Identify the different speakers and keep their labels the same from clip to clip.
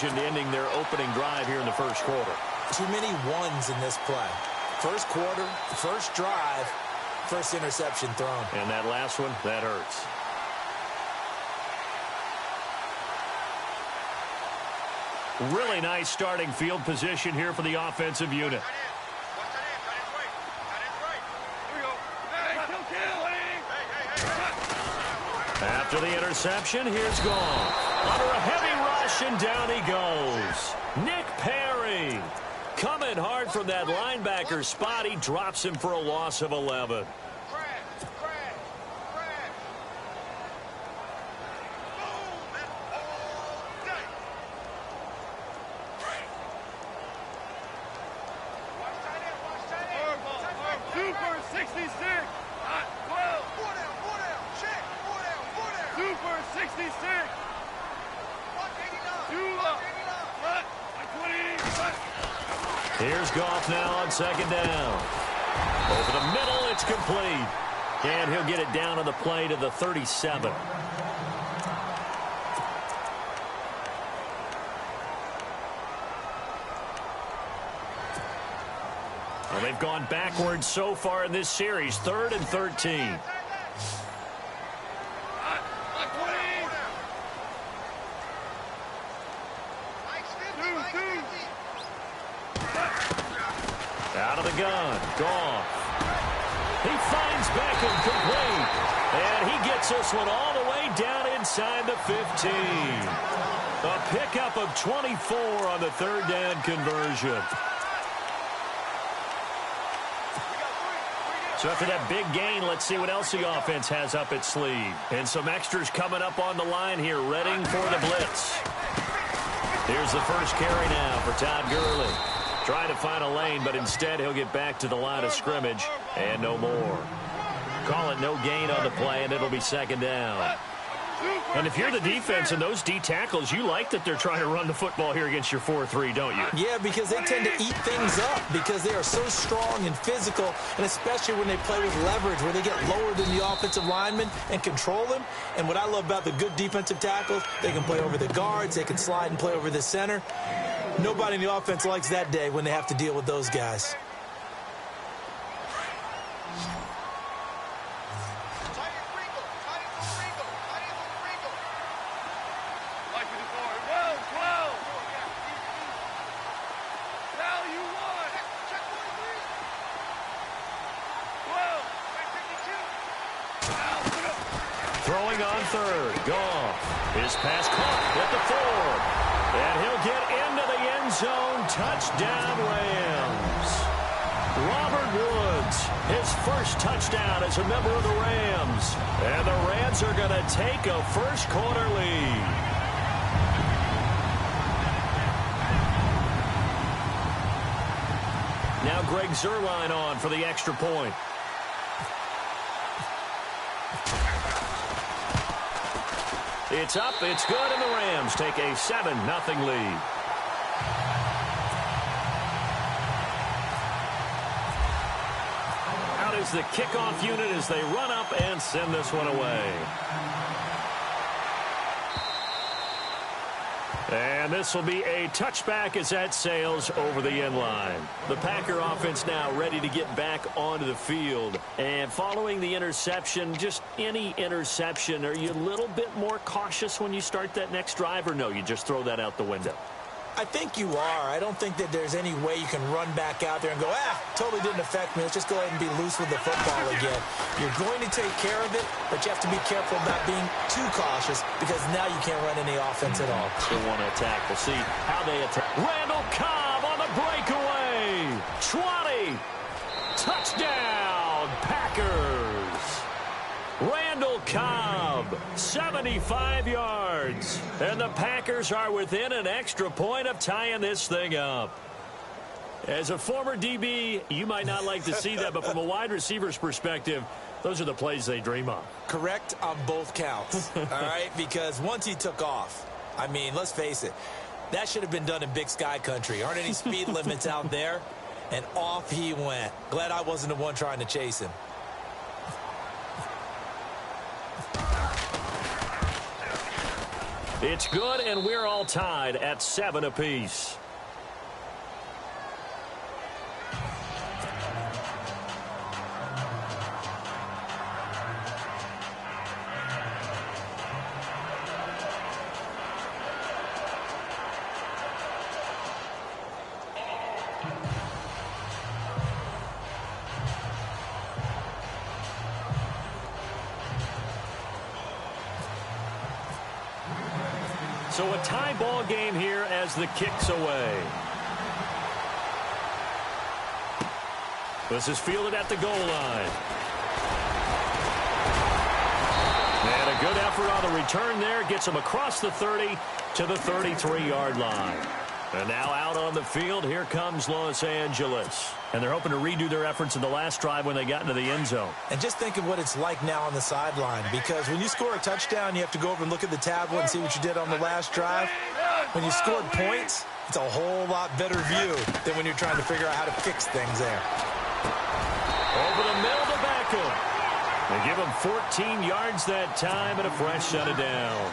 Speaker 1: conversion ending their opening drive here in the first quarter.
Speaker 2: Too many ones in this play. First quarter, first drive, first interception thrown.
Speaker 1: And that last one, that hurts. Really nice starting field position here for the offensive unit. After the interception, here's Goff. Under a heavy rush, and down he goes. Nick Perry coming hard from that linebacker spot. He drops him for a loss of 11. Here's Goff now on second down. Over the middle, it's complete. And he'll get it down on the play to the 37. Well, they've gone backwards so far in this series. 3rd and 13. Out of the gun, Goff. He finds Beckham complete. And he gets this one all the way down inside the 15. A pickup of 24 on the 3rd down conversion. So after that big gain, let's see what else the offense has up its sleeve. And some extras coming up on the line here, readying for the blitz. Here's the first carry now for Todd Gurley. Trying to find a lane, but instead he'll get back to the line of scrimmage and no more. Call it no gain on the play, and it'll be second down. And if you're the defense and those D tackles, you like that they're trying to run the football here against your 4-3, don't you?
Speaker 2: Yeah, because they tend to eat things up because they are so strong and physical, and especially when they play with leverage, where they get lower than the offensive linemen and control them. And what I love about the good defensive tackles, they can play over the guards, they can slide and play over the center. Nobody in the offense likes that day when they have to deal with those guys.
Speaker 1: Throwing on 3rd, Goff. His pass caught at the 4. And he'll get into the end zone. Touchdown, Rams. Robert Woods, his first touchdown as a member of the Rams. And the Rams are going to take a first quarter lead. Now Greg Zuerlein on for the extra point. It's up, it's good, and the Rams take a 7-0 lead. Out is the kickoff unit as they run up and send this one away. And this will be a touchback as that sails over the end line. The Packer offense now ready to get back onto the field. And following the interception, just any interception, are you a little bit more cautious when you start that next drive, or no, you just throw that out the window?
Speaker 2: I think you are. I don't think that there's any way you can run back out there and go, totally didn't affect me. Let's just go ahead and be loose with the football again. You're going to take care of it, but you have to be careful about being too cautious because now you can't run any offense at all.
Speaker 1: They want to attack. We'll see how they attack. Randall Cobb on the breakaway. 20. Touchdown, Packers. Randall Cobb, 75 yards. And the Packers are within an extra point of tying this thing up. As a former DB, you might not like to see that, but from a wide receiver's perspective, those are the plays they dream of.
Speaker 2: Correct on both counts, all right? Because once he took off, I mean, let's face it, that should have been done in Big Sky Country. Aren't any speed limits out there? And off he went. Glad I wasn't the one trying to chase him.
Speaker 1: It's good, and we're all tied at 7 apiece. So a tie ball game here as the kick's away. This is fielded at the goal line. And a good effort on the return there. Gets him across the 30 to the 33-yard line. And now out on the field, here comes Los Angeles. And they're hoping to redo their efforts in the last drive when they got into the end zone.
Speaker 2: And just think of what it's like now on the sideline, because when you score a touchdown, you have to go over and look at the tablet and see what you did on the last drive. When you scored points, it's a whole lot better view than when you're trying to figure out how to fix things there.
Speaker 1: Over the middle to Beckham. They give him 14 yards that time and a fresh set of downs.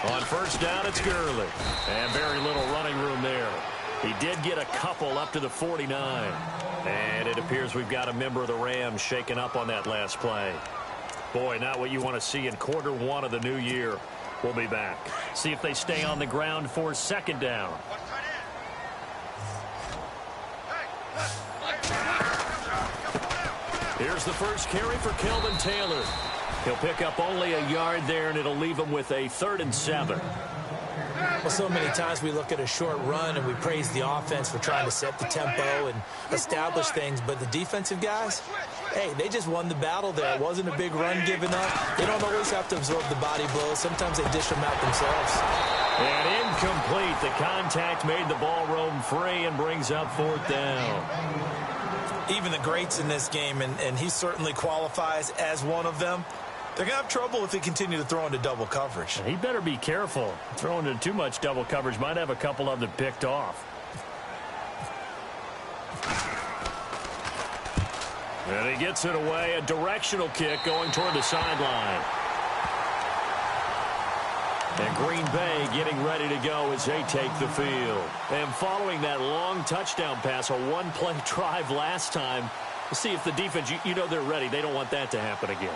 Speaker 1: On first down, it's Gurley. And very little running room there. He did get a couple up to the 49. And it appears we've got a member of the Rams shaken up on that last play. Boy, not what you want to see in quarter one of the new year. We'll be back. See if they stay on the ground for second down. Here's the first carry for Kelvin Taylor. He'll pick up only a yard there, and it'll leave him with a 3rd and 7.
Speaker 2: Well, so many times we look at a short run and we praise the offense for trying to set the tempo and establish things, but the defensive guys, hey, they just won the battle there. It wasn't a big run given up. They don't always have to absorb the body blows. Sometimes they dish them out themselves.
Speaker 1: And incomplete. The contact made the ball roam free and brings up 4th down.
Speaker 2: Even the greats in this game, and he certainly qualifies as one of them, they're going to have trouble if they continue to throw into double coverage.
Speaker 1: He better be careful. Throwing into too much double coverage might have a couple of them picked off. And he gets it away. A directional kick going toward the sideline. And Green Bay getting ready to go as they take the field. And following that long touchdown pass, a one-play drive last time, we'll see if the defense, you know they're ready. They don't want that to happen again.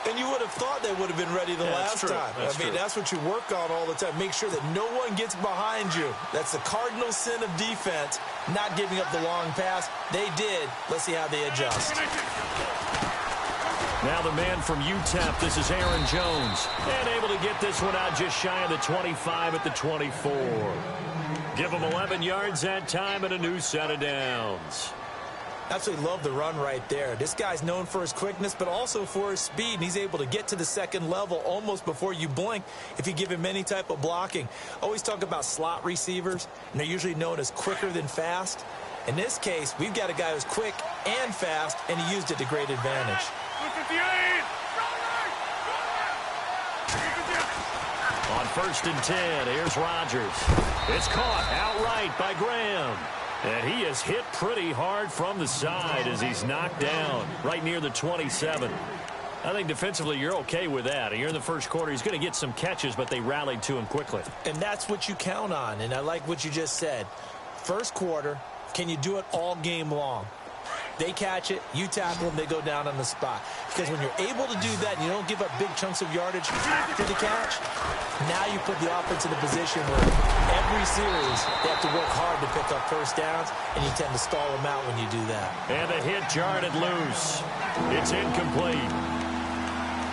Speaker 2: And you would have thought they would have been ready the last time. That's what you work on all the time. Make sure that no one gets behind you. That's the cardinal sin of defense, not giving up the long pass. They did. Let's see how they adjust.
Speaker 1: Now the man from UTEP, this is Aaron Jones. And able to get this one out just shy of the 25 at the 24. Give him 11 yards that time and a new set of downs.
Speaker 2: Absolutely love the run right there. This guy's known for his quickness, but also for his speed. And he's able to get to the second level almost before you blink if you give him any type of blocking. Always talk about slot receivers, and they're usually known as quicker than fast. In this case, we've got a guy who's quick and fast, and he used it to great advantage.
Speaker 1: On 1st and 10, here's Rodgers. It's caught outright by Graham. And he is hit pretty hard from the side as he's knocked down right near the 27. I think defensively you're okay with that. Here in the first quarter, he's going to get some catches, but they rallied to him quickly.
Speaker 2: And that's what you count on, and I like what you just said. First quarter, can you do it all game long? They catch it, you tackle them, they go down on the spot. Because when you're able to do that and you don't give up big chunks of yardage after the catch, now you put the offense in a position where every series they have to work hard to pick up first downs, and you tend to stall them out when you do that.
Speaker 1: And the hit jarred it loose. It's incomplete.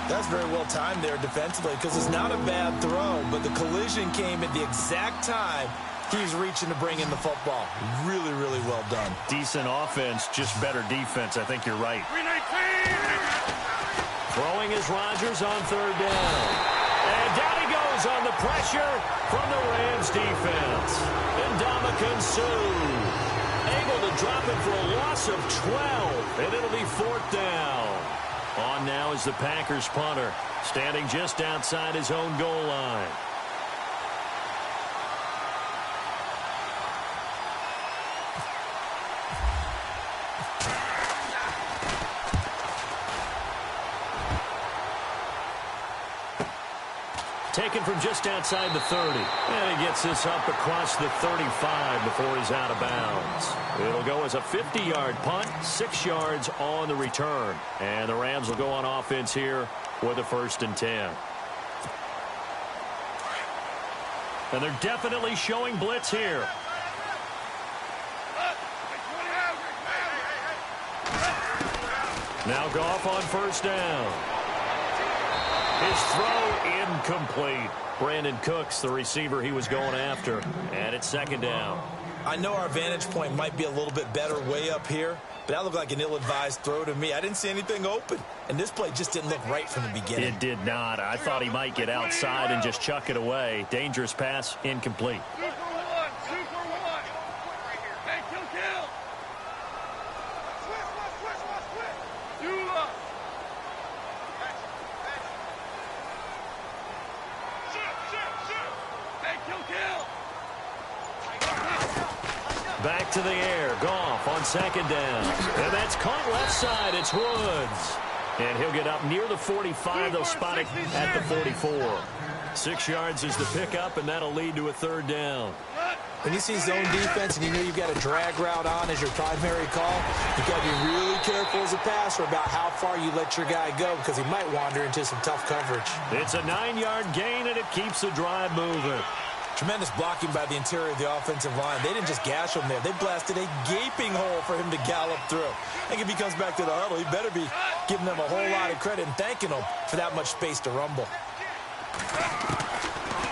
Speaker 2: That's very well timed there defensively because it's not a bad throw, but the collision came at the exact time he's reaching to bring in the football. Really, really well done.
Speaker 1: Decent offense, just better defense. I think you're right. Throwing is Rodgers on 3rd down. And down he goes on the pressure from the Rams defense. And Ndamukong Suh able to drop it for a loss of 12. And it'll be 4th down. On now is the Packers punter, standing just outside his own goal line. Taken from just outside the 30. And he gets this up across the 35 before he's out of bounds. It'll go as a 50-yard punt, 6 yards on the return. And the Rams will go on offense here with a 1st and 10. And they're definitely showing blitz here. Now Goff on 1st down. His throw incomplete. Brandon Cooks, the receiver he was going after. And it's 2nd down.
Speaker 2: I know our vantage point might be a little bit better way up here, but that looked like an ill-advised throw to me. I didn't see anything open. And this play just didn't look right from the beginning.
Speaker 1: It did not. I thought he might get outside and just chuck it away. Dangerous pass, incomplete. Back to the air. Goff on 2nd down. And that's caught left side. It's Woods. And he'll get up near the 45. They'll spot it at the 44. 6 yards is the pickup, and that'll lead to a 3rd down.
Speaker 2: When you see zone defense and you know you've got a drag route on as your primary call, you've got to be really careful as a passer about how far you let your guy go because he might wander into some tough coverage.
Speaker 1: It's a 9-yard gain, and it keeps the drive moving.
Speaker 2: Tremendous blocking by the interior of the offensive line. They didn't just gash him there. They blasted a gaping hole for him to gallop through. I think if he comes back to the huddle, he better be giving them a whole lot of credit and thanking them for that much space to rumble.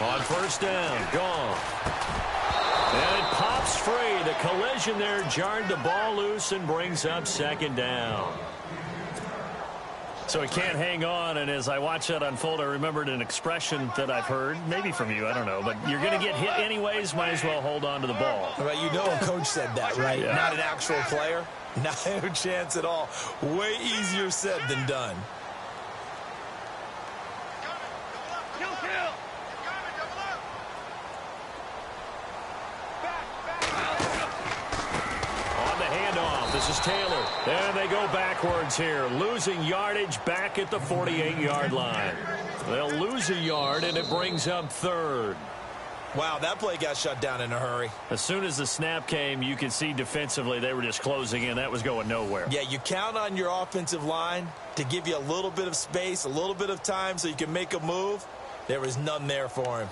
Speaker 1: On 1st down, Goff. And it pops free. The collision there jarred the ball loose and brings up 2nd down. So he can't hang on, and as I watch that unfold, I remembered an expression that I've heard, maybe from you, I don't know, but you're going to get hit anyways, might as well hold on to the ball.
Speaker 2: Well, you know a coach said that, right?
Speaker 1: Yeah.
Speaker 2: Not an actual player. Not a chance at all. Way easier said than done.
Speaker 1: This is Taylor. And they go backwards here, losing yardage back at the 48-yard line. They'll lose a yard, and it brings up 3rd.
Speaker 2: Wow, that play got shut down in a hurry.
Speaker 1: As soon as the snap came, you could see defensively they were just closing in. That was going nowhere.
Speaker 2: Yeah, you count on your offensive line to give you a little bit of space, a little bit of time so you can make a move. There was none there for him.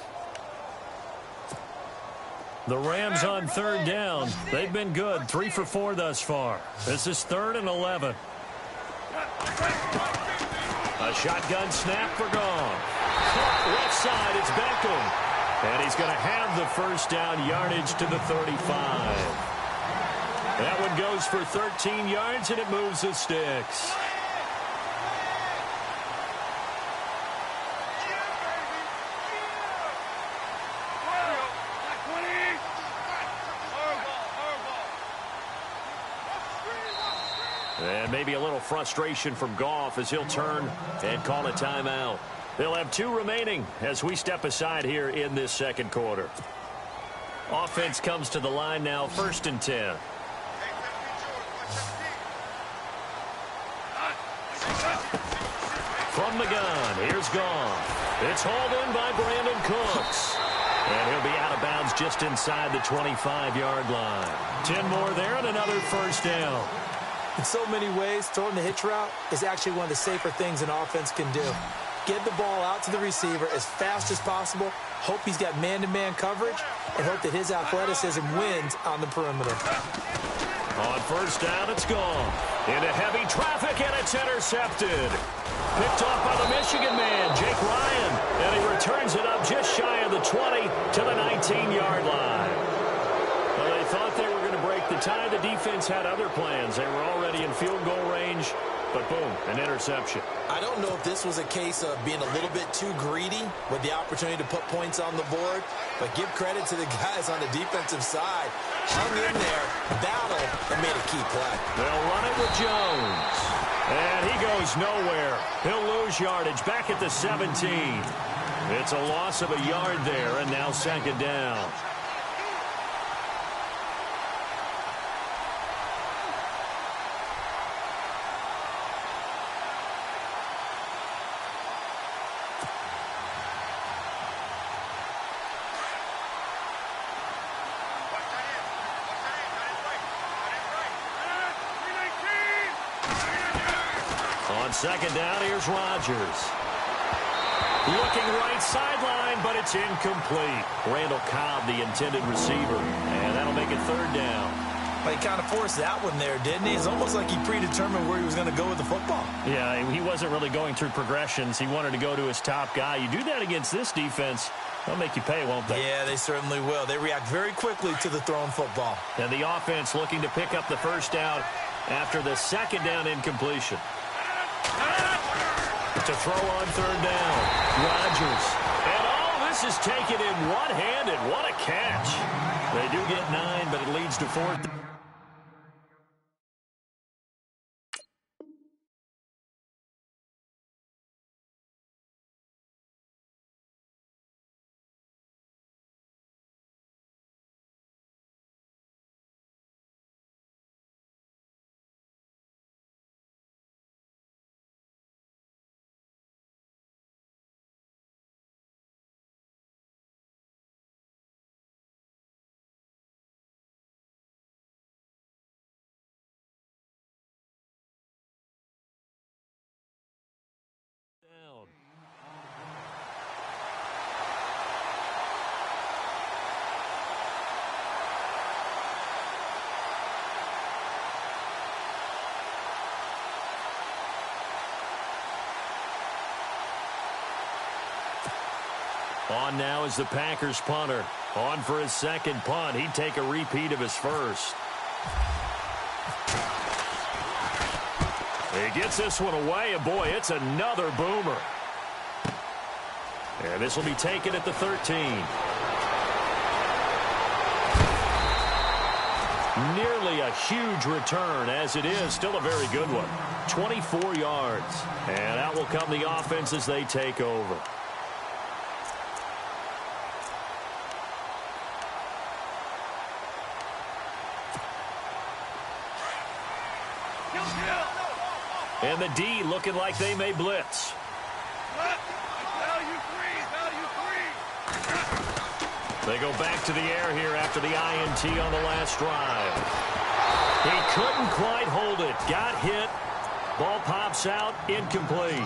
Speaker 1: The Rams on 3rd down. They've been good. 3 for 4 thus far. This is 3rd and 11. A shotgun snap for Goff. Left side, it's Beckham. And he's going to have the 1st down yardage to the 35. That one goes for 13 yards, and it moves the sticks. And maybe a little frustration from Goff as he'll turn and call a timeout. They'll have 2 remaining as we step aside here in this 2nd quarter. Offense comes to the line now, 1st and 10. From the gun, here's Goff. It's hauled in by Brandon Cooks. And he'll be out of bounds just inside the 25-yard line. 10 more there and another 1st down.
Speaker 2: In so many ways, throwing the hitch route is actually one of the safer things an offense can do. Get the ball out to the receiver as fast as possible, hope he's got man-to-man coverage, and hope that his athleticism wins on the perimeter.
Speaker 1: On 1st down, it's gone. Into heavy traffic, and it's intercepted. Picked off by the Michigan man, Jake Ryan, and he returns it up just shy of the 20 to the 19-yard line. Well, they thought they were going to break the tie. The defense had other plans. They were already in field goal range, but boom, an interception.
Speaker 2: I don't know if this was a case of being a little bit too greedy with the opportunity to put points on the board, but give credit to the guys on the defensive side. Hung in there, battled, and made a key play.
Speaker 1: They'll run it with Jones. And he goes nowhere. He'll lose yardage back at the 17. It's a loss of a yard there, and now second down. On second down, here's Rodgers. Looking right sideline, but it's incomplete. Randall Cobb, the intended receiver, and that'll make it third down.
Speaker 2: But he kind of forced that one there, didn't he? It's almost like he predetermined where he was going to go with the football.
Speaker 1: Yeah, he wasn't really going through progressions. He wanted to go to his top guy. You do that against this defense, they'll make you pay, won't they?
Speaker 2: Yeah, they certainly will. They react very quickly to the thrown football.
Speaker 1: And the offense looking to pick up the first down after the second down incompletion. To throw on third down, Rodgers. And all this is taken in one-handed. What a catch. They do get 9, but it leads to fourth. On now is the Packers punter. On for his second punt. He'd take a repeat of his first. He gets this one away, and boy, it's another boomer. And this will be taken at the 13. Nearly a huge return, as it is still a very good one. 24 yards. And out will come the offense as they take over. And the D looking like they may blitz. They go back to the air here after the INT on the last drive. He couldn't quite hold it. Got hit. Ball pops out. Incomplete.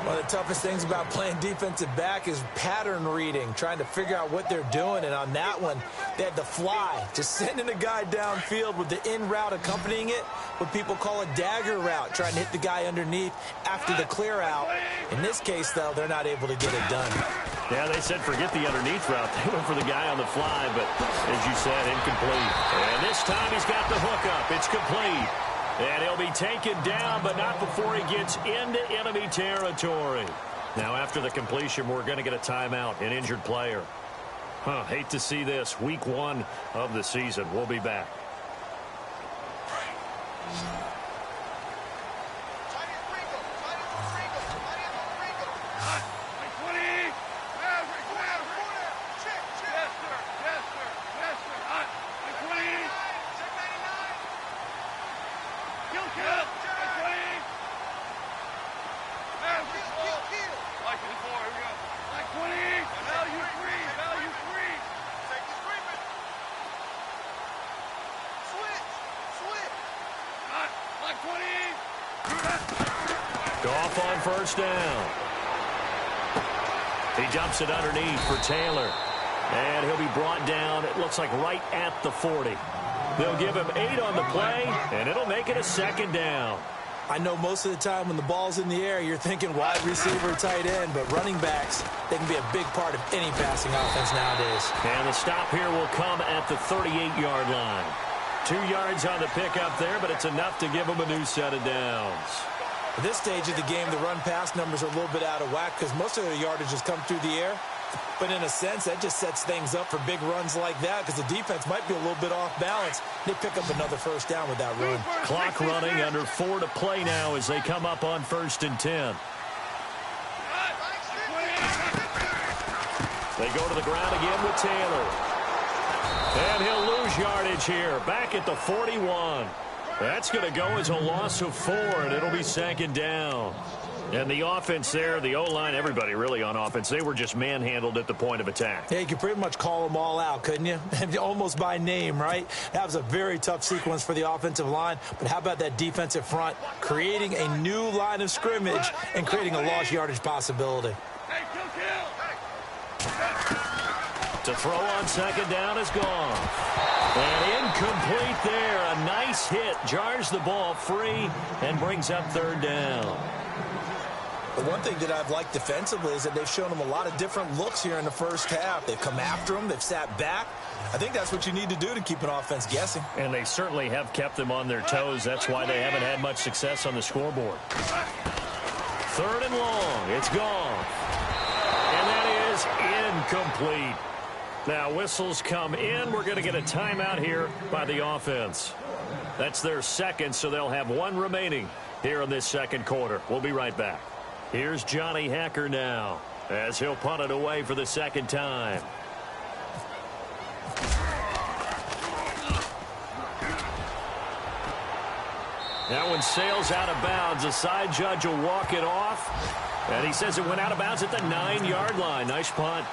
Speaker 2: One of the toughest things about playing defensive back is pattern reading, trying to figure out what they're doing. And on that one, they had the fly, just sending a guy downfield with the in route accompanying it, what people call a dagger route, trying to hit the guy underneath after the clear out. In this case, though, they're not able to get it done.
Speaker 1: Yeah, they said forget the underneath route. They went for the guy on the fly, but as you said, incomplete. And this time he's got the hookup. It's complete. And he'll be taken down, but not before he gets into enemy territory. Now, after the completion, we're going to get a timeout, an injured player. Hate to see this. Week 1 of the season. We'll be back. Goff on first down. He dumps it underneath for Taylor. And he'll be brought down, it looks like right at the 40. They'll give him 8 on the play, and it'll make it a second down.
Speaker 2: I know most of the time when the ball's in the air, you're thinking wide receiver, tight end, but running backs, they can be a big part of any passing offense nowadays.
Speaker 1: And the stop here will come at the 38-yard line. 2 yards on the pickup there, but it's enough to give them a new set of downs.
Speaker 2: At this stage of the game, the run-pass numbers are a little bit out of whack because most of their yardage has come through the air. But in a sense, that just sets things up for big runs like that because the defense might be a little bit off balance. They pick up another first down with that run.
Speaker 1: Clock running, under 4 to play now as they come up on 1st and 10. They go to the ground again with Taylor. And he'll lose yardage here, back at the 41. That's going to go as a loss of 4, and it'll be 2nd down. And the offense there, the O-line, everybody really on offense, they were just manhandled at the point of attack.
Speaker 2: Yeah, you could pretty much call them all out, couldn't you? Almost by name, right? That was a very tough sequence for the offensive line. But how about that defensive front creating a new line of scrimmage and creating a lost yardage possibility?
Speaker 1: To throw on 2nd down is gone. And incomplete there. A nice hit. Jars the ball free and brings up 3rd down.
Speaker 2: The one thing that I've liked defensively is that they've shown them a lot of different looks here in the first half. They've come after them. They've sat back. I think that's what you need to do to keep an offense guessing.
Speaker 1: And they certainly have kept them on their toes. That's why they haven't had much success on the scoreboard. 3rd and long. It's gone. And that is incomplete. Now whistles come in. We're going to get a timeout here by the offense. That's their second, so they'll have 1 remaining here in this 2nd quarter. We'll be right back. Here's Johnny Hacker now as he'll punt it away for the 2nd time. That one sails out of bounds. The side judge will walk it off. And he says it went out of bounds at the 9-yard line. Nice punt.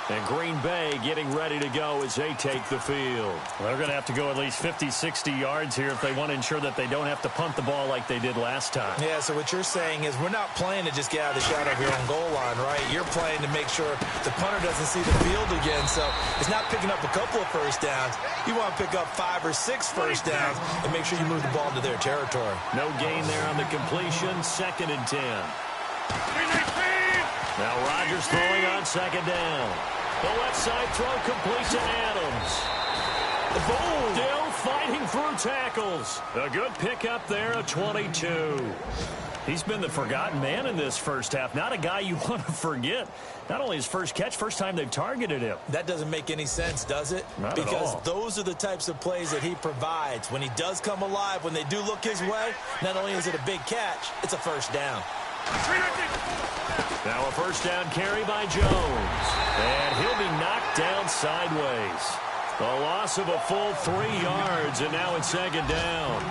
Speaker 1: And Green Bay getting ready to go as they take the field. They're going to have to go at least 50, 60 yards here if they want to ensure that they don't have to punt the ball like they did last time.
Speaker 2: Yeah, so what you're saying is we're not playing to just get out of the shadow of your own goal line, right? You're playing to make sure the punter doesn't see the field again. So it's not picking up a couple of first downs. You want to pick up 5 or 6 first downs and make sure you move the ball into their territory.
Speaker 1: No gain there on the completion. 2nd and 10. Now Rodgers throwing on 2nd down. The left side throw complete to Adams. Still fighting through tackles. A good pickup there, a 22. He's been the forgotten man in this first half. Not a guy you want to forget. Not only his first catch, first time they've targeted him.
Speaker 2: That doesn't make any sense, does it?
Speaker 1: Not
Speaker 2: because
Speaker 1: at all.
Speaker 2: Those are the types of plays that he provides. When he does come alive, when they do look his way, not only is it a big catch, it's a first down.
Speaker 1: Now a first down carry by Jones. And he'll be knocked down sideways. A loss of a full 3 yards, and now it's 2nd down.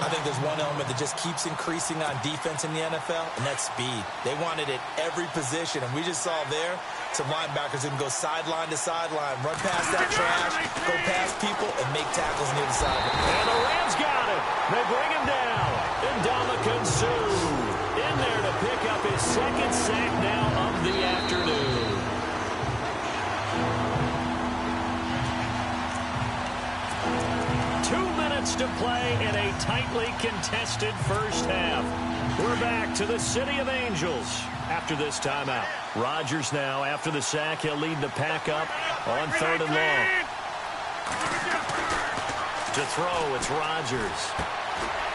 Speaker 2: I think there's one element that just keeps increasing on defense in the NFL, and that's speed. They want it at every position, and we just saw there some linebackers who can go sideline to sideline, run past that trash, go past people, and make tackles near the sideline.
Speaker 1: And the Rams got it. They bring him down. And Ndamukong Suh in there to pick up his 2nd sack now of the afternoon. To play in a tightly contested first half. We're back to the City of Angels after this timeout. Rodgers now, after the sack, he'll lead the pack up on 3rd and long. To throw, it's Rodgers.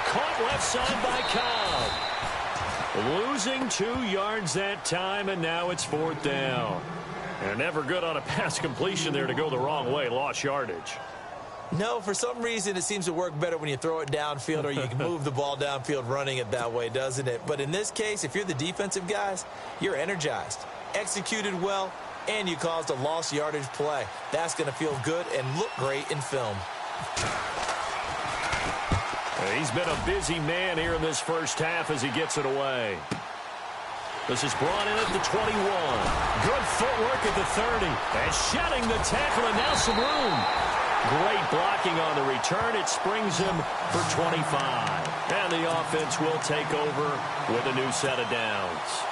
Speaker 1: Caught left side by Cobb. Losing 2 yards that time, and now it's 4th down. And never good on a pass completion there to go the wrong way. Lost yardage.
Speaker 2: No, for some reason it seems to work better when you throw it downfield or you can move the ball downfield running it that way, doesn't it? But in this case, if you're the defensive guys, you're energized, executed well, and you caused a lost yardage play. That's going to feel good and look great in film.
Speaker 1: He's been a busy man here in this first half as he gets it away. This is brought in at the 21. Good footwork at the 30. And shedding the tackle, and now some room. Great blocking on the return. It springs him for 25. And the offense will take over with a new set of downs.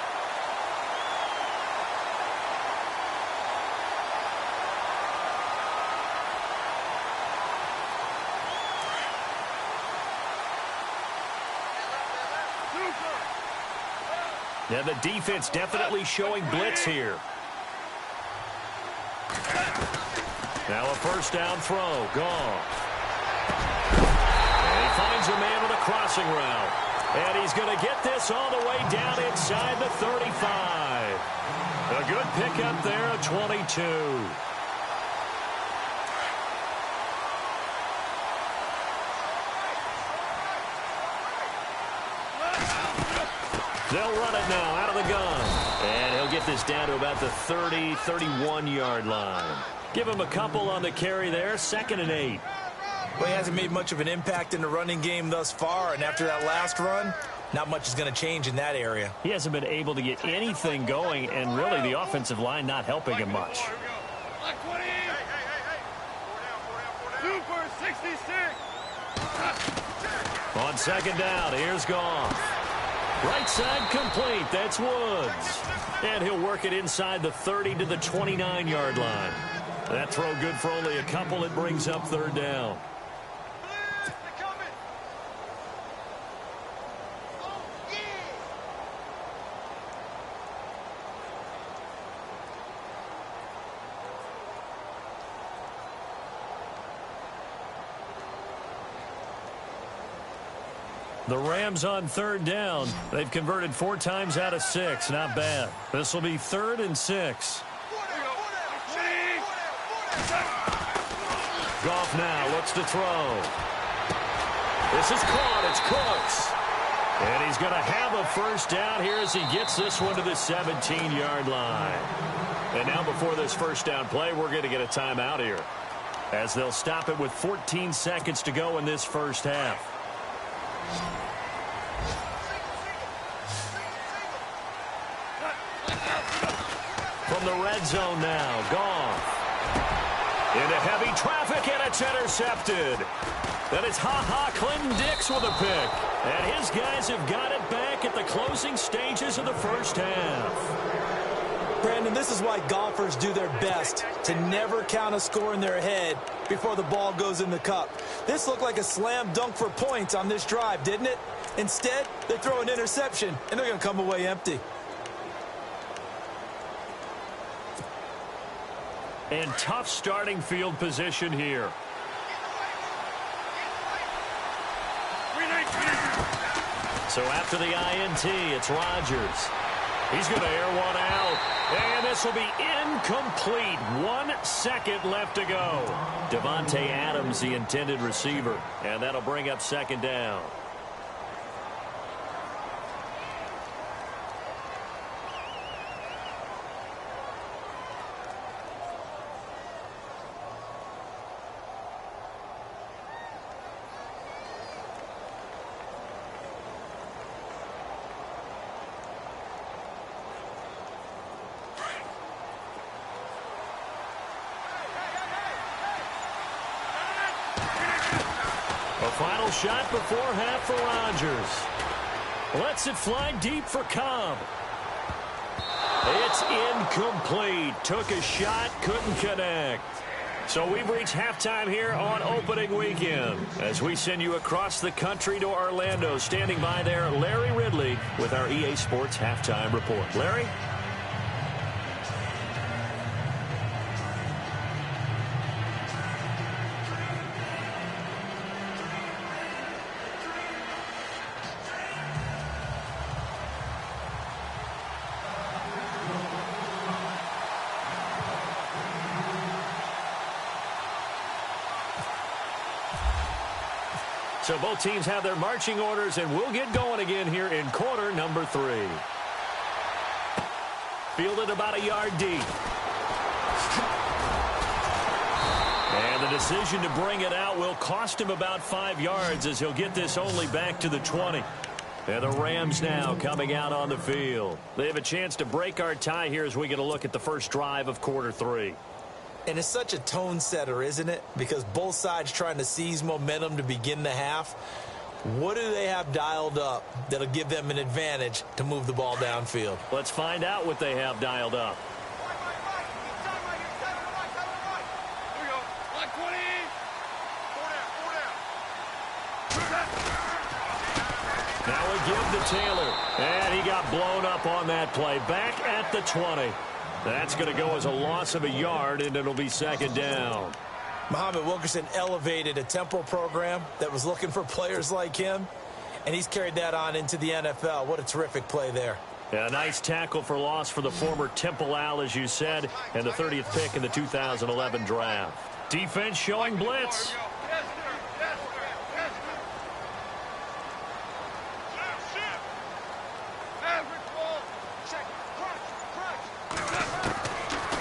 Speaker 1: Now the defense definitely showing blitz here. Now a first down throw. Gone. And he finds a man with a crossing route. And he's going to get this all the way down inside the 35. A good pickup there, a 22. They'll run it now out of the gun. And he'll get this down to about the 30, 31-yard line. Give him a couple on the carry there, 2nd and 8.
Speaker 2: Well, he hasn't made much of an impact in the running game thus far, and after that last run, not much is going to change in that area.
Speaker 1: He hasn't been able to get anything going, and really the offensive line not helping him much. On 2nd down, here's Goff. Right side complete. That's Woods. And he'll work it inside the 30 to the 29-yard line. That throw good for only a couple. It brings up 3rd down. The Rams on 3rd down. They've converted 4 times out of 6. Not bad. This will be 3rd and 6. Goff now looks to throw. This is caught. It's Cooks. And he's going to have a 1st down here as he gets this one to the 17-yard line. And now before this 1st down play, we're going to get a timeout here, as they'll stop it with 14 seconds to go in this 1st half. From the red zone now, Goff. Into heavy traffic, and it's intercepted. Then it's Clinton Dix with a pick. And his guys have got it back at the closing stages of the 1st half.
Speaker 2: Brandon, this is why golfers do their best to never count a score in their head before the ball goes in the cup. This looked like a slam dunk for points on this drive, didn't it? Instead, they throw an interception, and they're going to come away empty.
Speaker 1: And tough starting field position here. So after the INT, it's Rodgers. He's going to air one out. And this will be incomplete. 1 second left to go. Devontae Adams, the intended receiver. And that'll bring up 2nd down. A final shot before half for Rodgers. Lets it fly deep for Cobb. It's incomplete. Took a shot, couldn't connect. So we've reached halftime here on opening weekend as we send you across the country to Orlando. Standing by there, Larry Ridley with our EA Sports Halftime Report. Larry? So both teams have their marching orders, and we'll get going again here in quarter number 3. Fielded about a yard deep. And the decision to bring it out will cost him about 5 yards, as he'll get this only back to the 20. And the Rams now coming out on the field. They have a chance to break our tie here as we get a look at the first drive of quarter 3.
Speaker 2: And it's such a tone setter, isn't it? Because both sides trying to seize momentum to begin the half. What do they have dialed up that'll give them an advantage to move the ball downfield?
Speaker 1: Let's find out what they have dialed up. Now we give to Taylor. And he got blown up on that play. Back at the 20. That's going to go as a loss of a yard, and it'll be 2nd down.
Speaker 2: Muhammad Wilkerson elevated a tempo program that was looking for players like him, and he's carried that on into the NFL. What a terrific play there.
Speaker 1: A nice tackle for loss for the former Temple Owl, as you said, and the 30th pick in the 2011 draft. Defense showing blitz.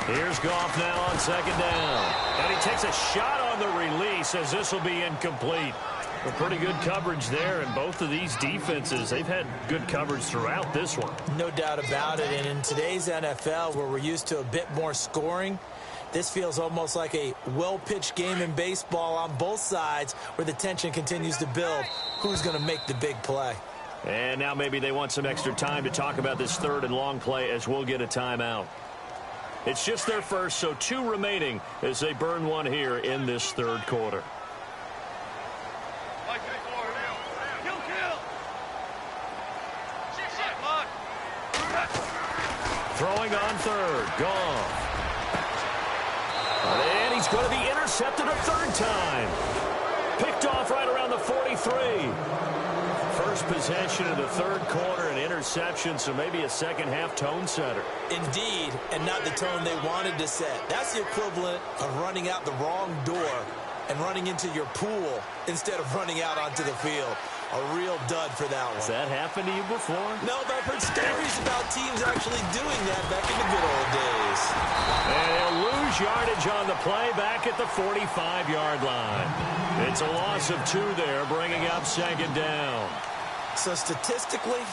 Speaker 1: Here's Goff now on second down. And he takes a shot on the release as this will be incomplete. A pretty good coverage there, and both of these defenses, they've had good coverage throughout this one.
Speaker 2: No doubt about it, and in today's NFL, where we're used to a bit more scoring, this feels almost like a well-pitched game in baseball on both sides where the tension continues to build. Who's going to make the big play?
Speaker 1: And now maybe they want some extra time to talk about this third and long play as we'll get a timeout. It's just their first, so 2 remaining as they burn one here in this third quarter. Throwing on third. Goff. And he's going to be intercepted a third time. Picked off right around the 43. First possession of the third quarter, an interception, so maybe a second-half tone setter.
Speaker 2: Indeed, and not the tone they wanted to set. That's the equivalent of running out the wrong door and running into your pool instead of running out onto the field. A real dud for that one.
Speaker 1: Has that happened to you before?
Speaker 2: No, but I've heard stories about teams actually doing that back in the good old days.
Speaker 1: And they'll lose yardage on the play back at the 45-yard line. It's a loss of 2 there, bringing up second down.
Speaker 2: So statistically,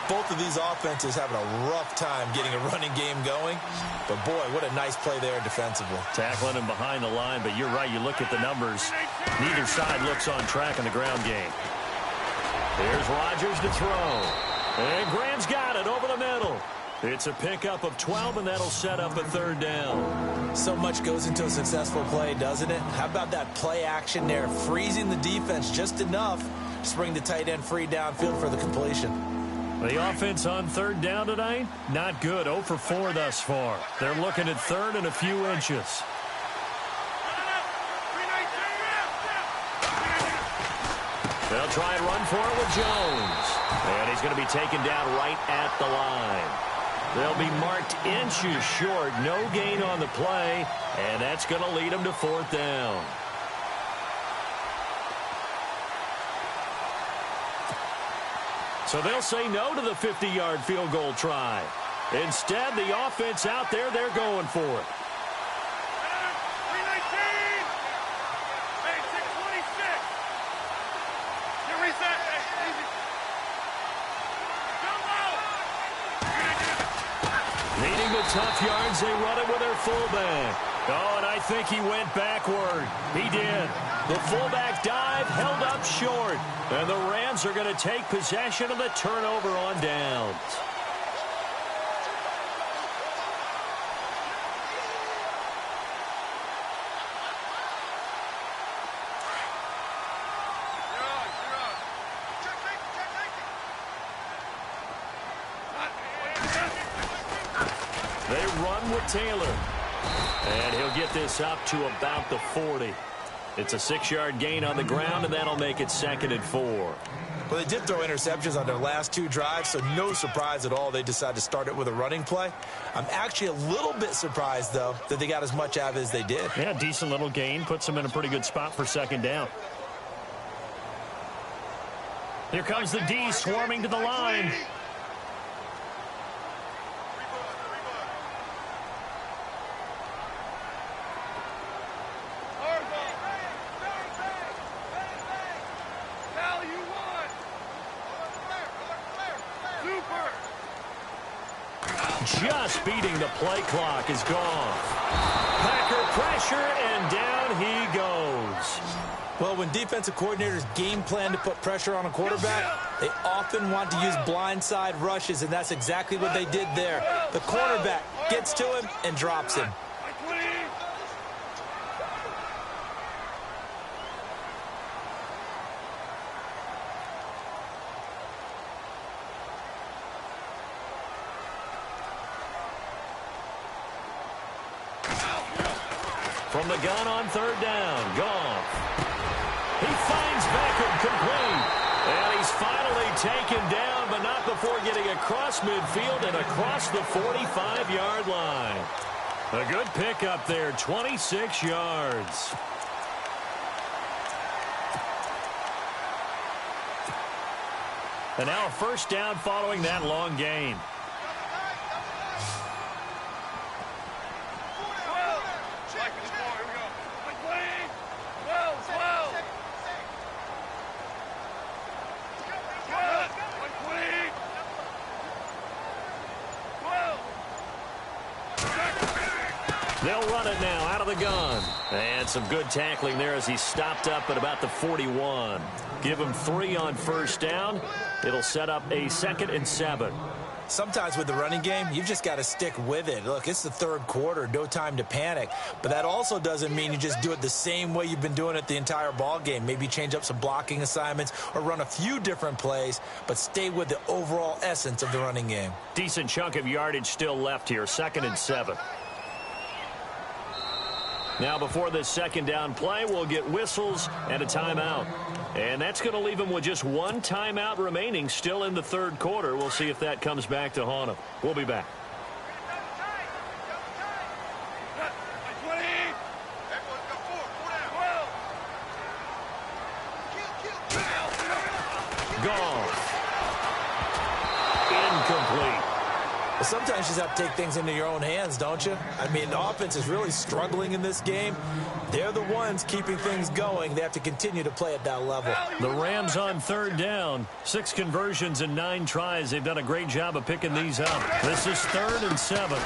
Speaker 2: both of these offenses having a rough time getting a running game going. But, boy, what a nice play there defensively.
Speaker 1: Tackling him behind the line, but you're right. You look at the numbers. Neither side looks on track in the ground game. Here's Rodgers to throw. And Graham's got it over the middle. It's a pickup of 12, and that'll set up a third down.
Speaker 2: So much goes into a successful play, doesn't it? How about that play action there, freezing the defense just enough to bring the tight end free downfield for the completion.
Speaker 1: The offense on third down tonight, not good. 0 for 4 thus far. They're looking at third and a few inches. They'll try and run for it with Jones. And he's going to be taken down right at the line. They'll be marked inches short. No gain on the play. And that's going to lead them to 4th down. So they'll say no to the 50-yard field goal try. Instead, the offense out there, they're going for it. Needing the tough yards, they run it with their fullback. Oh, and I think he went backward. He did. The fullback dive held up short. And the Rams are going to take possession of the turnover on downs. They run with Taylor. And he'll get this up to about the 40. It's a 6-yard gain on the ground, and that'll make it 2nd and 4.
Speaker 2: Well, they did throw interceptions on their last 2 drives, so no surprise at all they decided to start it with a running play. I'm actually a little bit surprised, though, that they got as much out of it as they did.
Speaker 1: Yeah, decent little gain. Puts them in a pretty good spot for 2nd down. Here comes the D swarming to the line. Just beating the play clock is gone. Packer pressure, and down he goes.
Speaker 2: Well, when defensive coordinators game plan to put pressure on a quarterback, they often want to use blindside rushes, and that's exactly what they did there. The quarterback gets to him and drops him.
Speaker 1: From the gun on 3rd down, Goff. He finds Beckham complete. And he He's finally taken down, but not before getting across midfield and across the 45-yard line. A good pickup there, 26 yards. And now a first down following that long gain. They'll run it now out of the gun. And some good tackling there as he stopped up at about the 41. Give him 3 on first down. It'll set up a 2nd and 7.
Speaker 2: Sometimes with the running game, you've just got to stick with it. Look, it's the third quarter, no time to panic. But that also doesn't mean you just do it the same way you've been doing it the entire ball game. Maybe change up some blocking assignments or run a few different plays, but stay with the overall essence of the running game.
Speaker 1: Decent chunk of yardage still left here, 2nd and 7. Now before this second down play, we'll get whistles and a timeout. And that's going to leave him with just 1 timeout remaining still in the third quarter. We'll see if that comes back to haunt him. We'll be back. Gone. Incomplete.
Speaker 2: Sometimes you just have to take things into your own hands, don't you? I mean, the offense is really struggling in this game. They're the ones keeping things going. They have to continue to play at that level.
Speaker 1: The Rams on third down. 6 conversions and 9 tries. They've done a great job of picking these up. This is 3rd and 7.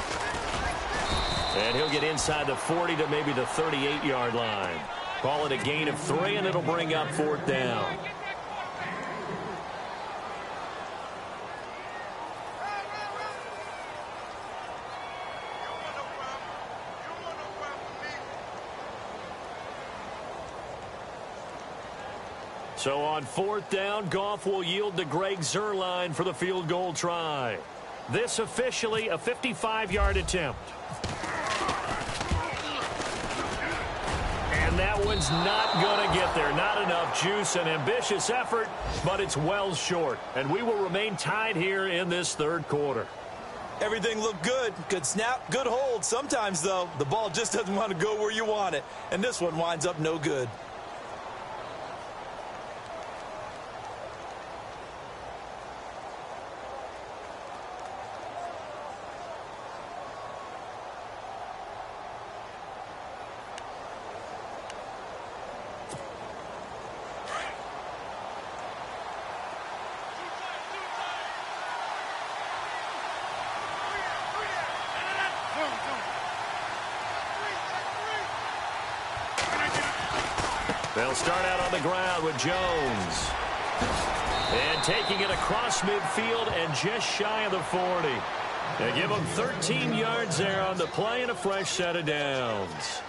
Speaker 1: And he'll get inside the 40 to maybe the 38-yard line. Call it a gain of 3, and it'll bring up 4th down. So on 4th down, Goff will yield to Greg Zuerlein for the field goal try. This officially a 55-yard attempt. And that one's not going to get there. Not enough juice. An ambitious effort, but it's well short. And we will remain tied here in this third quarter.
Speaker 2: Everything looked good. Good snap, good hold. Sometimes, though, the ball just doesn't want to go where you want it. And this one winds up no good.
Speaker 1: They'll start out on the ground with Jones. And taking it across midfield and just shy of the 40. They give him 13 yards there on the play and a fresh set of downs.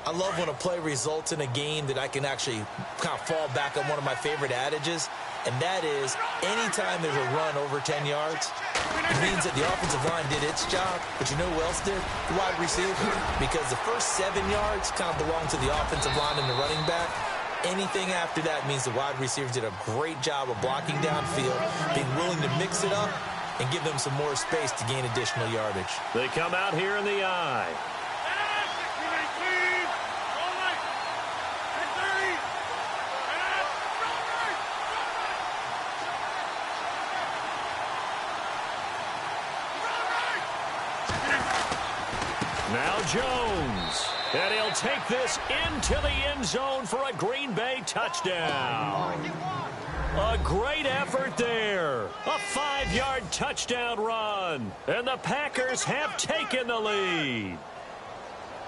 Speaker 2: I love when a play results in a gain that I can actually kind of fall back on one of my favorite adages, and that is anytime there's a run over 10 yards, it means that the offensive line did its job, but you know who else did? The wide receiver. Because the first 7 yards kind of belong to the offensive line and the running back. Anything after that means the wide receivers did a great job of blocking downfield, being willing to mix it up, and give them some more space to gain additional yardage.
Speaker 1: They come out here in the eye. Now Jones. And he'll take this into the end zone for a Green Bay touchdown. A great effort there. A 5-yard touchdown run. And the Packers have taken the lead.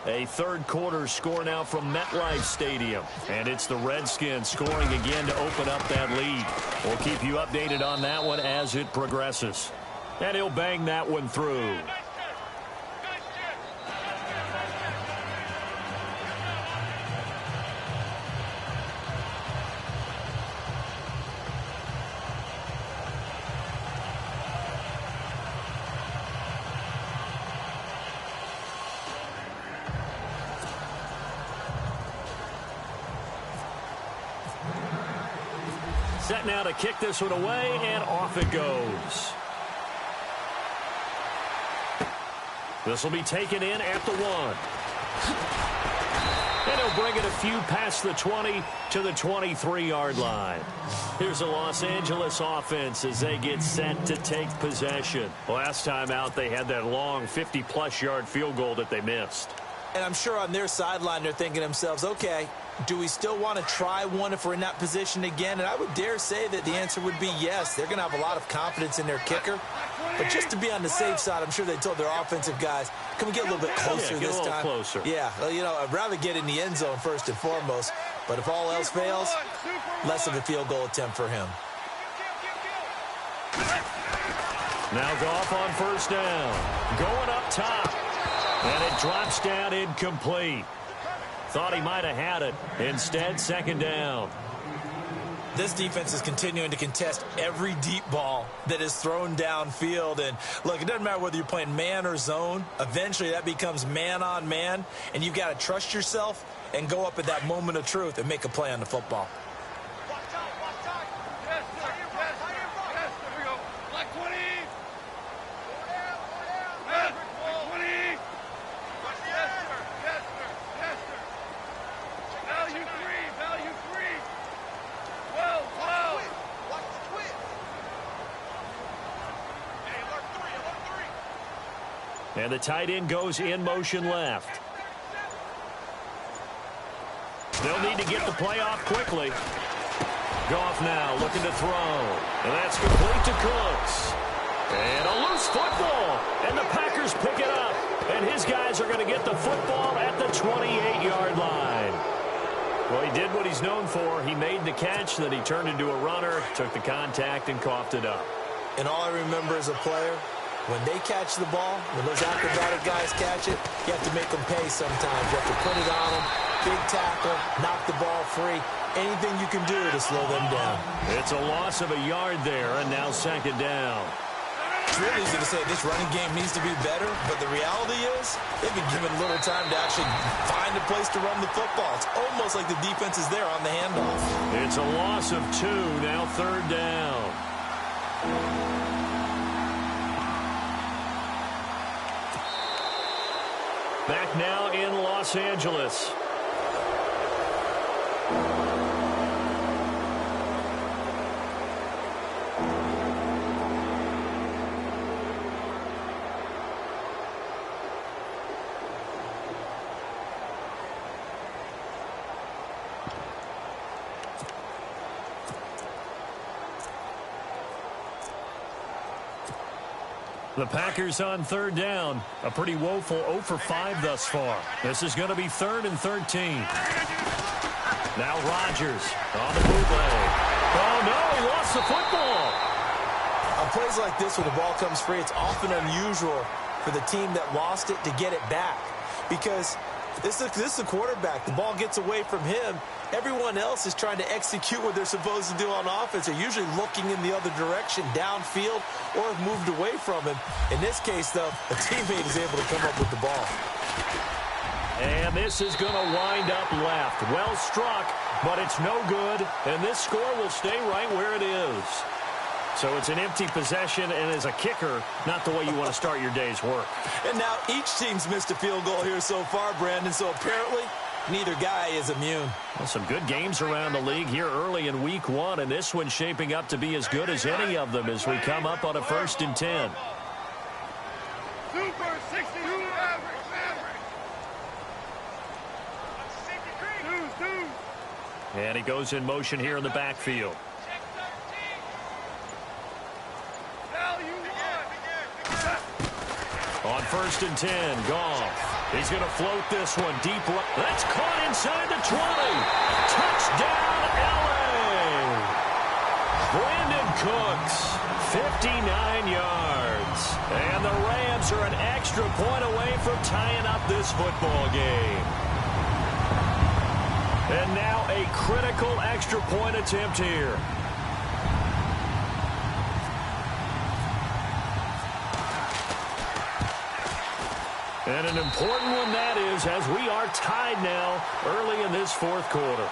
Speaker 1: A third quarter score now from MetLife Stadium. And it's the Redskins scoring again to open up that lead. We'll keep you updated on that one as it progresses. And he'll bang that one through. Set now to kick this one away, and off it goes. This will be taken in at the 1. And he'll bring it a few past the 20 to the 23-yard line. Here's the Los Angeles offense as they get set to take possession. Last time out, they had that long 50-plus yard field goal that they missed.
Speaker 2: And I'm sure on their sideline, they're thinking to themselves, okay, do we still want to try one if we're in that position again? And I would dare say that the answer would be yes. They're going to have a lot of confidence in their kicker. But just to be on the safe side, I'm sure they told their offensive guys, can we get a little bit closer this time?
Speaker 1: Closer.
Speaker 2: Yeah, well, you know, I'd rather get in the end zone first and foremost. But if all else fails, less of a field goal attempt for him.
Speaker 1: Now Goff on first down. Going up top. And it drops down incomplete. Thought he might have had it. Instead, second down.
Speaker 2: This defense is continuing to contest every deep ball that is thrown downfield. And, look, it doesn't matter whether you're playing man or zone. Eventually, that becomes man on man. And you've got to trust yourself and go up at that moment of truth and make a play on the football.
Speaker 1: And the tight end goes in motion left. They'll need to get the play off quickly. Goff now looking to throw. And that's complete to Cooks. And a loose football. And the Packers pick it up. And his guys are going to get the football at the 28-yard line. Well, he did what he's known for. He made the catch, then he turned into a runner, took the contact, and coughed it up.
Speaker 2: And all I remember as a player, when they catch the ball, when those acrobatic guys catch it, you have to make them pay sometimes. You have to put it on them, big tackle, knock the ball free. Anything you can do to slow them down.
Speaker 1: It's a loss of a yard there, and now second down.
Speaker 2: It's really easy to say this running game needs to be better, but the reality is they've been given little time to actually find a place to run the football. It's almost like the defense is there on the handoff.
Speaker 1: It's a loss of 2, now third down. Back now in Los Angeles. The Packers on third down. A pretty woeful 0 for 5 thus far. This is going to be 3rd and 13. Now Rodgers on the bootleg. Oh, no, he lost the football.
Speaker 2: On plays like this where the ball comes free, it's often unusual for the team that lost it to get it back. Because this is the quarterback. The ball gets away from him. Everyone else is trying to execute what they're supposed to do on offense. They're usually looking in the other direction, downfield, or have moved away from him. In this case, though, a teammate is able to come up with the ball.
Speaker 1: And this is going to wind up left. Well struck, but it's no good. And this score will stay right where it is. So it's an empty possession, and as a kicker, not the way you want to start your day's work.
Speaker 2: And now each team's missed a field goal here so far, Brandon, so apparently neither guy is immune.
Speaker 1: Well, some good games around the league here early in week 1, and this one's shaping up to be as good as any of them as we come up on a 1st and 10.
Speaker 3: Super 62 average.
Speaker 1: And he goes in motion here in the backfield. On 1st and 10, Goff. He's going to float this one deep right. That's caught inside the 20. Touchdown, L.A. Brandon Cooks, 59 yards. And the Rams are an extra point away from tying up this football game. And now a critical extra point attempt here. And an important one that is, as we are tied now early in this 4th quarter.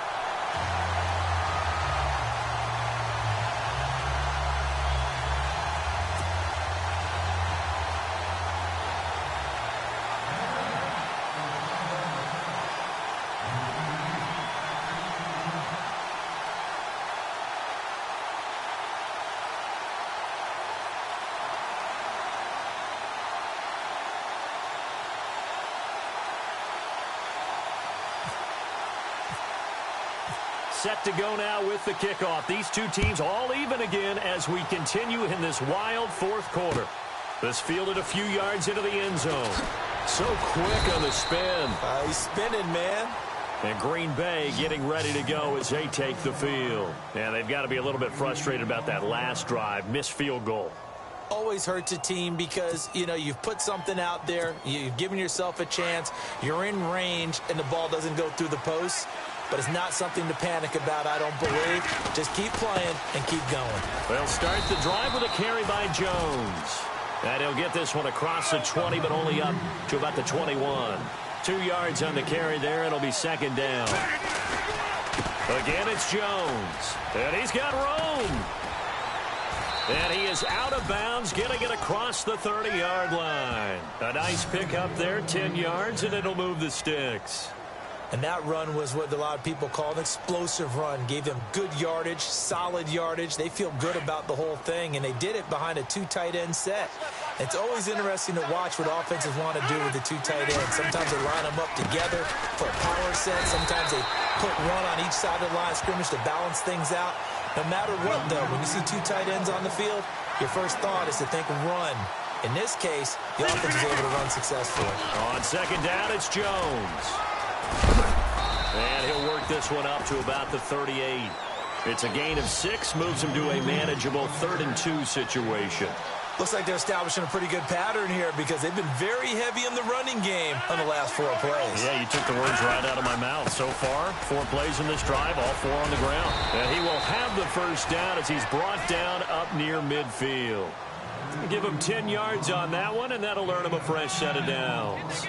Speaker 1: set to go now with the kickoff. These two teams all even again as we continue in this wild fourth quarter. This fielded a few yards into the end zone. So quick on the spin.
Speaker 2: He's spinning, man.
Speaker 1: And Green Bay getting ready to go as they take the field. And they've got to be a little bit frustrated about that last drive. Missed field goal.
Speaker 2: Always hurts a team because, you know, you've put something out there. You've given yourself a chance. You're in range, and the ball doesn't go through the posts. But it's not something to panic about, I don't believe. Just keep playing and keep going.
Speaker 1: They'll start the drive with a carry by Jones. And he'll get this one across the 20, but only up to about the 21. 2 yards on the carry there. It'll be second down. Again, it's Jones. And he's got room. And he is out of bounds, getting it across the 30-yard line. A nice pick up there, 10 yards, and it'll move the sticks.
Speaker 2: And that run was what a lot of people call an explosive run. Gave them good yardage, solid yardage. They feel good about the whole thing, and they did it behind a two tight end set. It's always interesting to watch what offenses want to do with the two tight ends. Sometimes they line them up together for a power set. Sometimes they put one on each side of the line of scrimmage to balance things out. No matter what, though, when you see two tight ends on the field, your first thought is to think run. In this case, the offense is able to run successfully.
Speaker 1: On second down, it's Jones. And he'll work this one up to about the 38. It's a gain of 6, moves him to a manageable 3rd-and-2 situation.
Speaker 2: Looks like they're establishing a pretty good pattern here because they've been very heavy in the running game on the last 4 plays.
Speaker 1: Yeah, you took the words right out of my mouth. So far, 4 plays in this drive, all 4 on the ground. And he will have the first down as he's brought down up near midfield. Give him 10 yards on that one, and that'll earn him a fresh set of downs.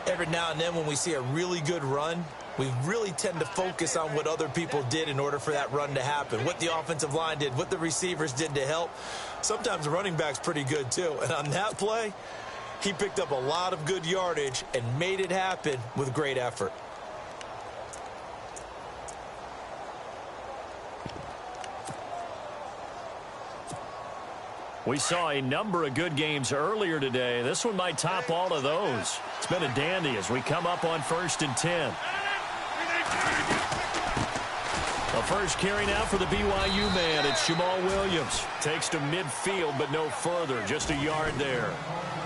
Speaker 2: Every now and then when we see a really good run, we really tend to focus on what other people did in order for that run to happen, what the offensive line did, what the receivers did to help. Sometimes the running back's pretty good, too. And on that play, he picked up a lot of good yardage and made it happen with great effort.
Speaker 1: We saw a number of good games earlier today. This one might top all of those. It's been a dandy as we come up on 1st and 10. The first carry now for the BYU man. It's Jamal Williams. Takes to midfield, but no further. Just a yard there.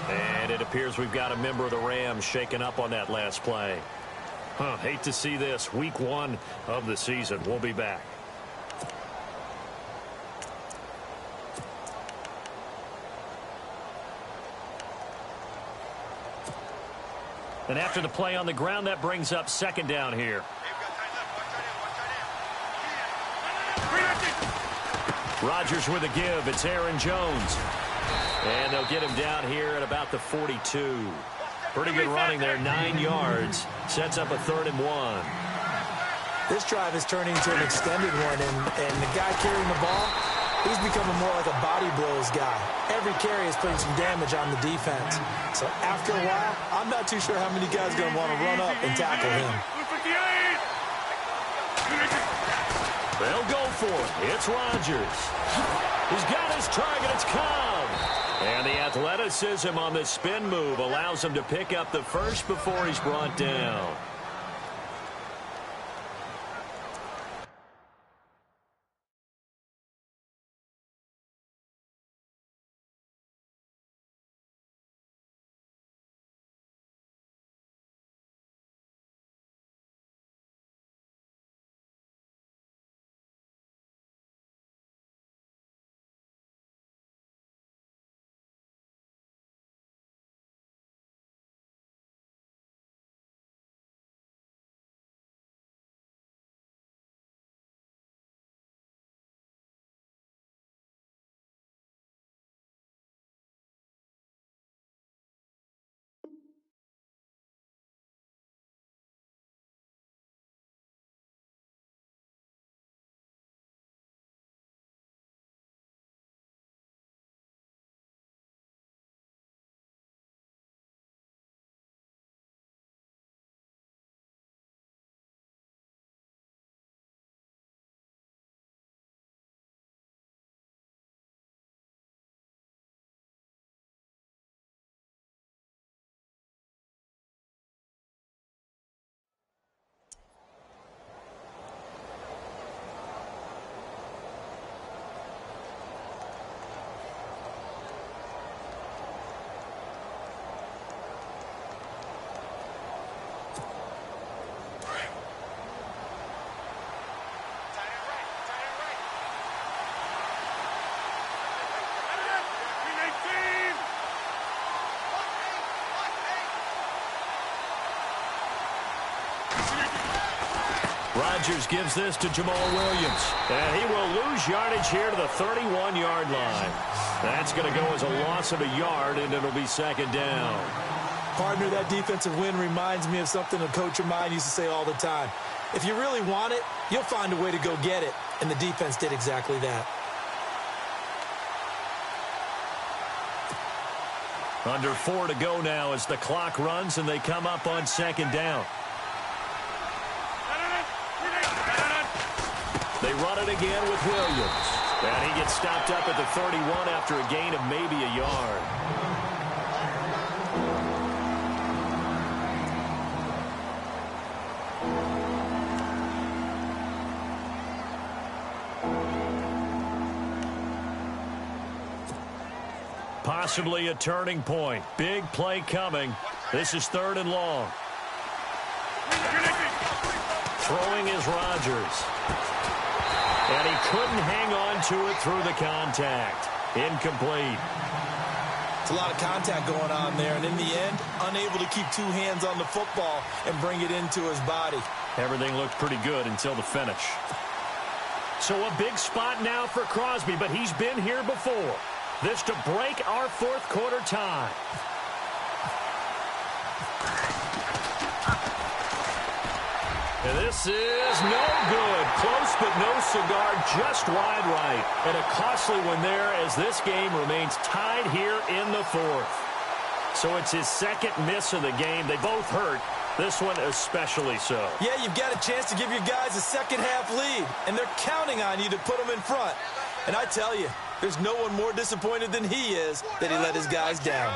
Speaker 1: And it appears we've got a member of the Rams shaken up on that last play. Hate to see this. Week 1 of the season. We'll be back. And after the play on the ground, that brings up second down here. Rodgers with a give. It's Aaron Jones. And they'll get him down here at about the 42. Pretty good running there, 9 yards. Sets up a 3rd and 1.
Speaker 2: This drive is turning into an extended one, and the guy carrying the ball, he's becoming more like a body blows guy. Every carry is putting some damage on the defense. So after a while, I'm not too sure how many guys are going to want to run up and tackle him.
Speaker 1: They'll go for it. It's Rodgers. He's got his target. It's Cobb. And the athleticism on the spin move allows him to pick up the first before he's brought down. Rodgers gives this to Jamal Williams. And he will lose yardage here to the 31-yard line. That's going to go as a loss of a yard, and it'll be second down.
Speaker 2: Partner, that defensive win reminds me of something a coach of mine used to say all the time. If you really want it, you'll find a way to go get it. And the defense did exactly that.
Speaker 1: Under 4 to go now as the clock runs and they come up on second down. They run it again with Williams. And he gets stopped up at the 31 after a gain of maybe a yard. Possibly a turning point. Big play coming. This is 3rd and long. Throwing is Rodgers. And he couldn't hang on to it through the contact. Incomplete.
Speaker 2: It's a lot of contact going on there, and in the end, unable to keep 2 hands on the football and bring it into his body.
Speaker 1: Everything looked pretty good until the finish. So a big spot now for Crosby, but he's been here before. This to break our 4th quarter tie. And this is no good. Close but no cigar, just wide right. And a costly one there as this game remains tied here in the 4th. So it's his 2nd miss of the game. They both hurt. This one especially so.
Speaker 2: Yeah, you've got a chance to give your guys a second-half lead, and they're counting on you to put them in front. And I tell you, there's no one more disappointed than he is that he let his guys down.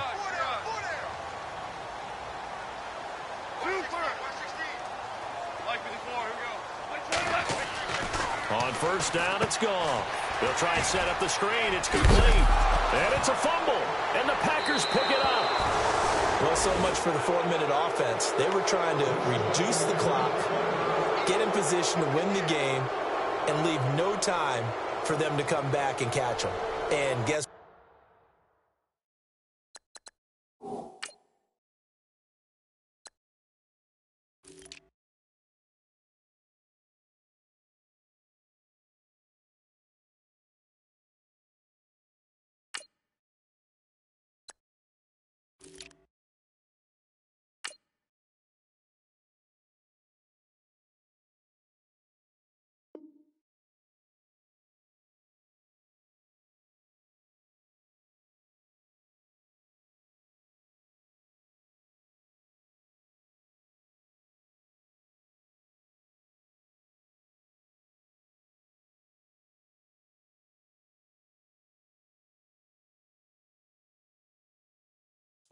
Speaker 1: On first down, it's gone. They'll try and set up the screen. It's complete. And it's a fumble. And the Packers pick it up.
Speaker 2: Well, so much for the 4-minute offense. They were trying to reduce the clock, get in position to win the game, and leave no time for them to come back and catch them. And guess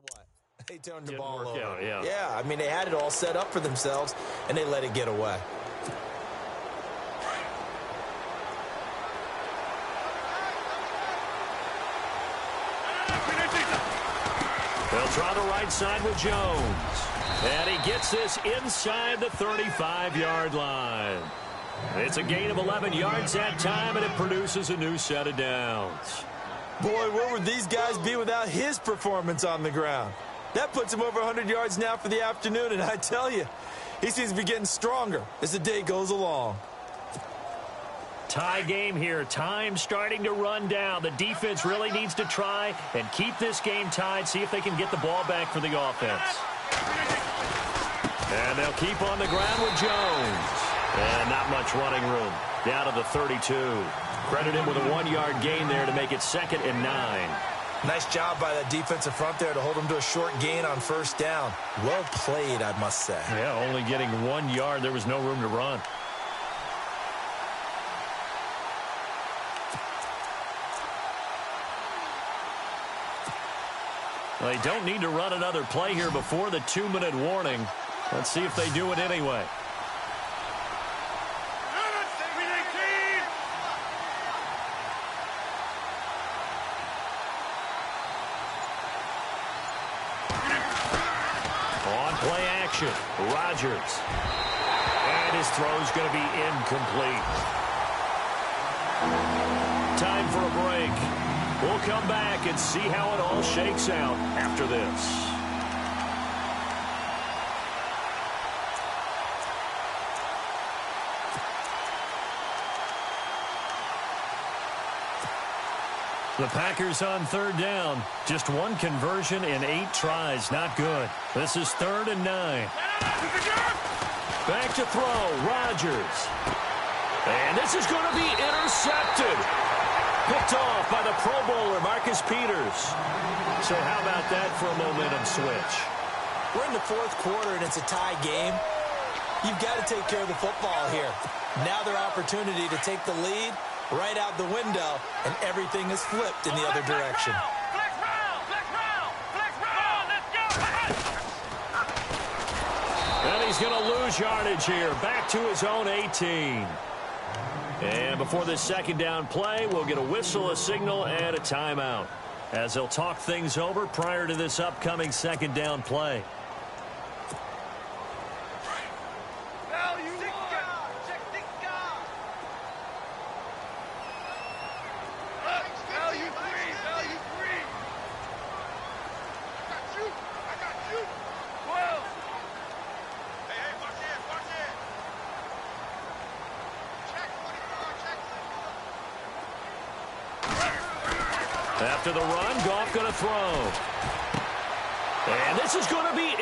Speaker 2: what? They turned the ball over. Yeah, I mean, they had it all set up for themselves, and they let it get away.
Speaker 1: They'll try the right side with Jones. And he gets this inside the 35-yard line. It's a gain of 11 yards that time, and it produces a new set of downs.
Speaker 2: Boy, where would these guys be without his performance on the ground? That puts him over 100 yards now for the afternoon, and I tell you, he seems to be getting stronger as the day goes along.
Speaker 1: Tie game here. Time starting to run down. The defense really needs to try and keep this game tied, see if they can get the ball back for the offense. And they'll keep on the ground with Jones. And not much running room. Down to the 32. Credit him with a 1-yard gain there to make it 2nd and 9.
Speaker 2: Nice job by that defensive front there to hold him to a short gain on first down. Well played, I must say.
Speaker 1: Yeah, only getting 1 yard. There was no room to run. They don't need to run another play here before the 2-minute warning. Let's see if they do it anyway. Rodgers. And his throw's going to be incomplete. Time for a break. We'll come back and see how it all shakes out after this. The Packers on third down. Just one conversion in 8 tries. Not good. This is 3rd and 9. Back to throw. Rodgers. And this is going to be intercepted. Picked off by the Pro Bowler, Marcus Peters. So how about that for a momentum switch?
Speaker 2: We're in the 4th quarter, and it's a tie game. You've got to take care of the football here. Now their opportunity to take the lead right out the window, and everything is flipped in the other direction.
Speaker 1: And he's going to lose yardage here. Back to his own 18. And before this 2nd down play, we'll get a whistle, a signal, and a timeout, as they'll talk things over prior to this upcoming 2nd down play. After the run, Goff going to throw. And this is going to be